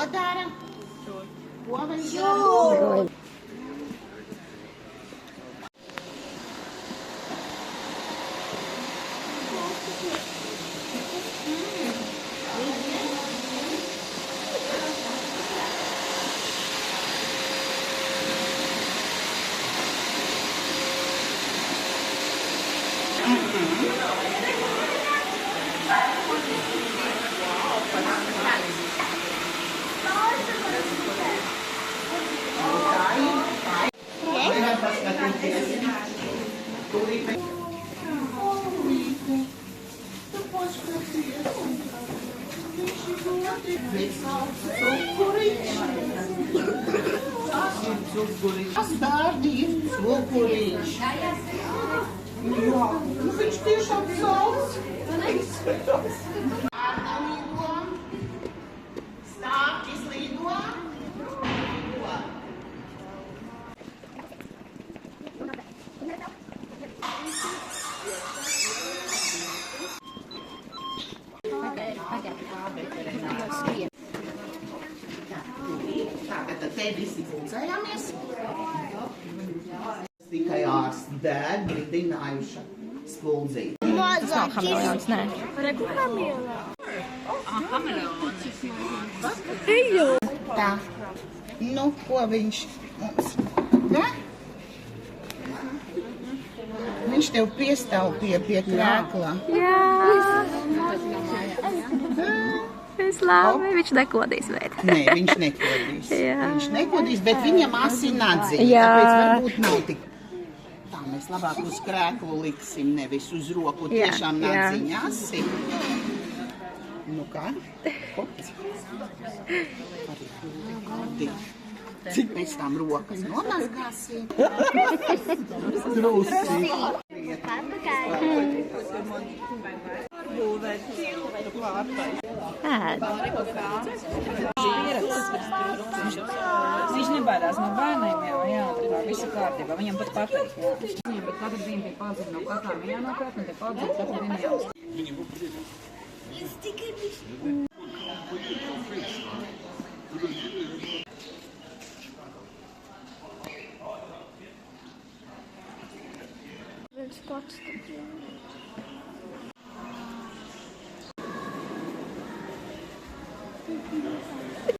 Ko dara? Ko viņš dara? Tas bērni ir cukuriņš. Jā, viņš tiešām sauc. Ārna līgo. Stāvķis līgo. Tad te visi pulcējāmies. Tikai ārsti dēļ brīdinājuša spuldzīti. Tas nav hameleons, nē. Tā, nu, ko viņš mums, ne? Viņš tev piestaupīja pie krēkla. Jā. Es labi, viņš nekodīs, bet. Nē, viņš nekodīs. Jā. Viņš nekodīs, bet viņam asi nadziņa. Jā. Tāpēc varbūt nav tik. Tā mēs labāk uz krēklu liksim, nevis uz roku. Jā, Tiešām jā. nadziņa asi. Nu kā? Hops. Arī cik mēs tām rokas nomazgāsim? Drusi. Viņš nebaidās no bērniem jau, jā, tā visu kārtībā, viņam pat patīk, jā. Viņam pat katru dienu tiek paudzīt no kaklām jānopēt, un tiek paudzīt katru dienu jāuz. Viņš pats.